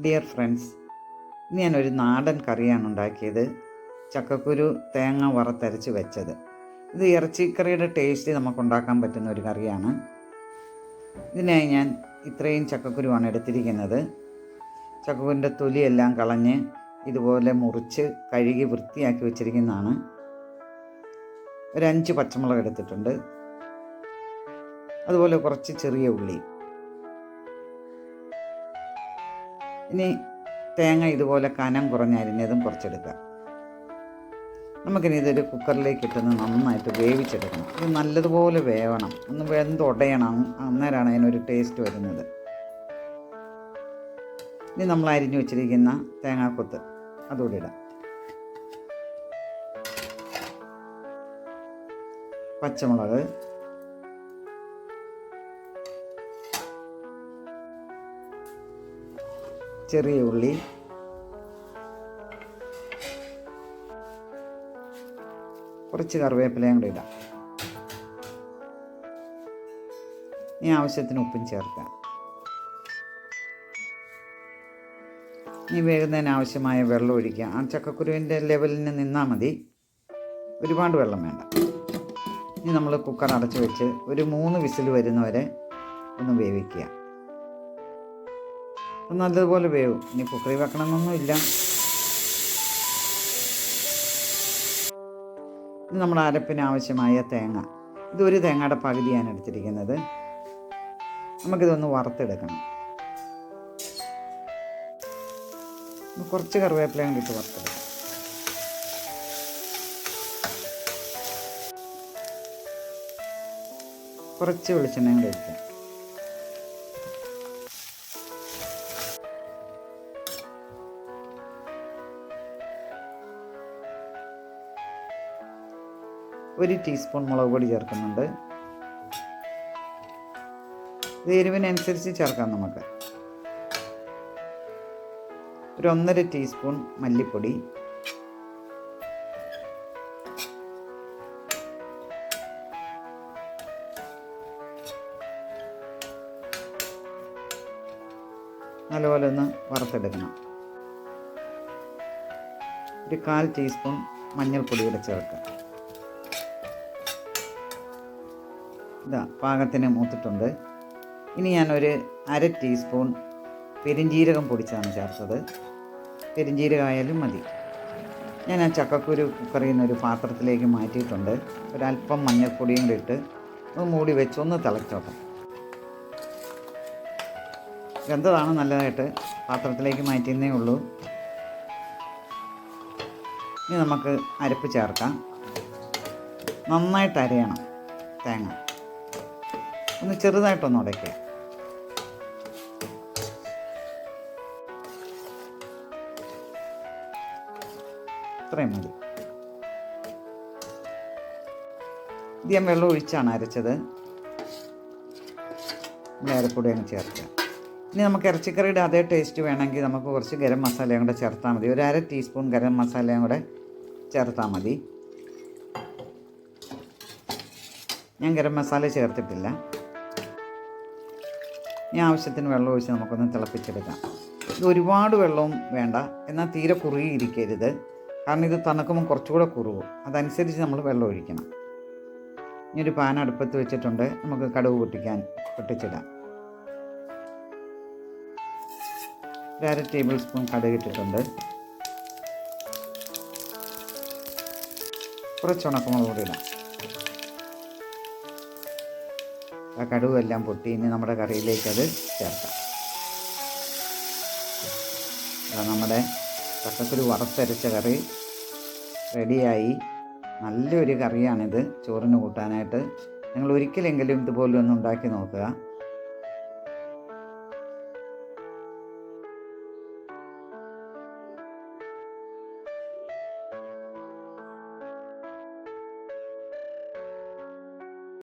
Dear friends, ഇന്ന് ഞാനൊരു നാടൻ കറിയാണ് ഉണ്ടാക്കിയത്. ചക്കക്കുരു തേങ്ങ വറുത്തരച്ച് വെച്ചത്. ഇത് ഇറച്ചിക്കറിയുടെ ടേസ്റ്റ് നമുക്കുണ്ടാക്കാൻ പറ്റുന്ന ഒരു കറിയാണ്. ഇതിനായി ഞാൻ ഇത്രയും ചക്കക്കുരുവാണ് എടുത്തിരിക്കുന്നത്. ചക്കക്കുരുവിൻ്റെ തൊലിയെല്ലാം കളഞ്ഞ് ഇതുപോലെ മുറിച്ച് കഴുകി വൃത്തിയാക്കി വെച്ചിരിക്കുന്നതാണ്. ഒരു 5 പച്ചമുളക് എടുത്തിട്ടുണ്ട്. അതുപോലെ കുറച്ച് ചെറിയ ഉള്ളി. ഇനി തേങ്ങ ഇതുപോലെ കനം കുറഞ്ഞരിഞ്ഞതും കുറച്ചെടുക്കുക. നമുക്കിനി ഇതൊരു കുക്കറിലേക്ക് ഇട്ടൊന്ന് നന്നായിട്ട് വേവിച്ചെടുക്കണം. ഇത് നല്ലതുപോലെ വേവണം, ഒന്ന് വെന്തുടയണം. അന്നേരമാണ് അതിനൊരു ടേസ്റ്റ് വരുന്നത്. ഇനി നമ്മൾ അരിഞ്ഞു വെച്ചിരിക്കുന്ന തേങ്ങാക്കൊത്ത് അതുകൂടി ഇടാം. പച്ചമുളക്, ചെറിയ ഉള്ളി, കുറച്ച് കറിവേപ്പിലയും കൂടി ഇടാം. ഇനി ആവശ്യത്തിന് ഉപ്പും ചേർക്കാം. ഇനി വേകുന്നതിന് ആവശ്യമായ വെള്ളം ഒഴിക്കുക. ആ ചക്കക്കുരുവിൻ്റെ ലെവലിന് നിന്നാൽ മതി, ഒരുപാട് വെള്ളം വേണ്ട. ഇനി നമ്മൾ കുക്കർ അടച്ച് വെച്ച് ഒരു 3 വിസിൽ വരുന്നവരെ ഒന്ന് വേവിക്കുക. നല്ലതുപോലെ വേവും. ഇനി കുക്കറിൽ വെക്കണമെന്നൊന്നുമില്ല. ഇനി നമ്മുടെ അരപ്പിന് ആവശ്യമായ തേങ്ങ, ഇതൊരു തേങ്ങയുടെ പകുതിയാണ് എടുത്തിരിക്കുന്നത്. നമുക്കിതൊന്ന് വറുത്തെടുക്കണം. കുറച്ച് കറിവേപ്പിലയും കൂടി ഇട്ട് വറുത്തെടുക്കാം. കുറച്ച് വെളിച്ചെണ്ണയും കൂടി ഒഴിക്കാം. ഒരു ടീസ്പൂൺ മുളക് പൊടി ചേർക്കുന്നുണ്ട്. ഇത് എരിവിനനുസരിച്ച് ചേർക്കാം നമുക്ക്. ഒരു 1.5 ടീസ്പൂൺ മല്ലിപ്പൊടി, നല്ലപോലെ ഒന്ന് വറുത്തെടുക്കണം. ഒരു 1/4 ടീസ്പൂൺ മഞ്ഞൾപ്പൊടി കൂടെ ചേർക്കാം. ഇതാ പാകത്തിന് മൂത്തിട്ടുണ്ട്. ഇനി ഞാനൊരു 1/2 ടീസ്പൂൺ പെരിഞ്ജീരകം പൊടിച്ചാണ് ചേർത്തത്. പെരിഞ്ജീരകമായാലും മതി. ഞാൻ ആ ചക്കക്കുരു കുക്കറിൽ നിന്നൊരു പാത്രത്തിലേക്ക് മാറ്റിയിട്ടുണ്ട്. ഒരല്പം മഞ്ഞൾപ്പൊടിയും കൂടി ഇട്ട് ഒന്ന് മൂടി വെച്ച് ഒന്ന് തിളച്ചോട്ടെ. വെന്തതാണ് നല്ലതായിട്ട് പാത്രത്തിലേക്ക് മാറ്റിയെന്നേ ഉള്ളൂ. ഇനി നമുക്ക് അരപ്പ് ചേർക്കാം. നന്നായിട്ട് അരയണം തേങ്ങ. ഒന്ന് ചെറുതായിട്ടൊന്ന് ഉടയ്ക്കുക. ഇത്രയും മതി. ഇത് ഞാൻ വെള്ളം ഒഴിച്ചാണ് അരച്ചത്. അരപ്പൊടി അങ്ങ് ചേർക്കുക. ഇനി നമുക്ക് ഇറച്ചിക്കറിയുടെ അതേ ടേസ്റ്റ് വേണമെങ്കിൽ നമുക്ക് കുറച്ച് ഗരം മസാലയും കൂടെ ചേർത്താൽ മതി. ഒരു 1/2 ടീസ്പൂൺ ഗരം മസാലയും കൂടെ ചേർത്താൽ മതി. ഞാൻ ഗരം മസാല ചേർത്തിട്ടില്ല. ഇനി ആവശ്യത്തിന് വെള്ളം ഒഴിച്ച് നമുക്കൊന്ന് തിളപ്പിച്ചെടുക്കാം. ഇത് ഒരുപാട് വെള്ളവും വേണ്ട, എന്നാൽ തീരെ കുറുകിയിരിക്കരുത്. കാരണം ഇത് തണുക്കുമ്പോൾ കുറച്ചുകൂടെ കുറുകും. അതനുസരിച്ച് നമ്മൾ വെള്ളം ഒഴിക്കണം. ഇനി ഒരു പാൻ അടുപ്പത്ത് വെച്ചിട്ടുണ്ട്. നമുക്ക് കടുക് പൊട്ടിച്ചിടാം. 1/2 ടേബിൾ സ്പൂൺ കടുക് ഇട്ടിട്ടുണ്ട്. കുറച്ച് ഉണക്കമുളക് കൂടി ഇടാം. ആ കടുവെല്ലാം പൊട്ടി. ഇനി നമ്മുടെ കറിയിലേക്ക് അത് ചേർക്കാം. നമ്മുടെ ചക്കക്കുരു വറുത്തരച്ച കറി റെഡിയായി. നല്ലൊരു കറിയാണിത് ചോറിന് കൂട്ടാനായിട്ട്. നിങ്ങൾ ഒരിക്കലെങ്കിലും ഇതുപോലെ ഒന്ന് ഉണ്ടാക്കി നോക്കുക.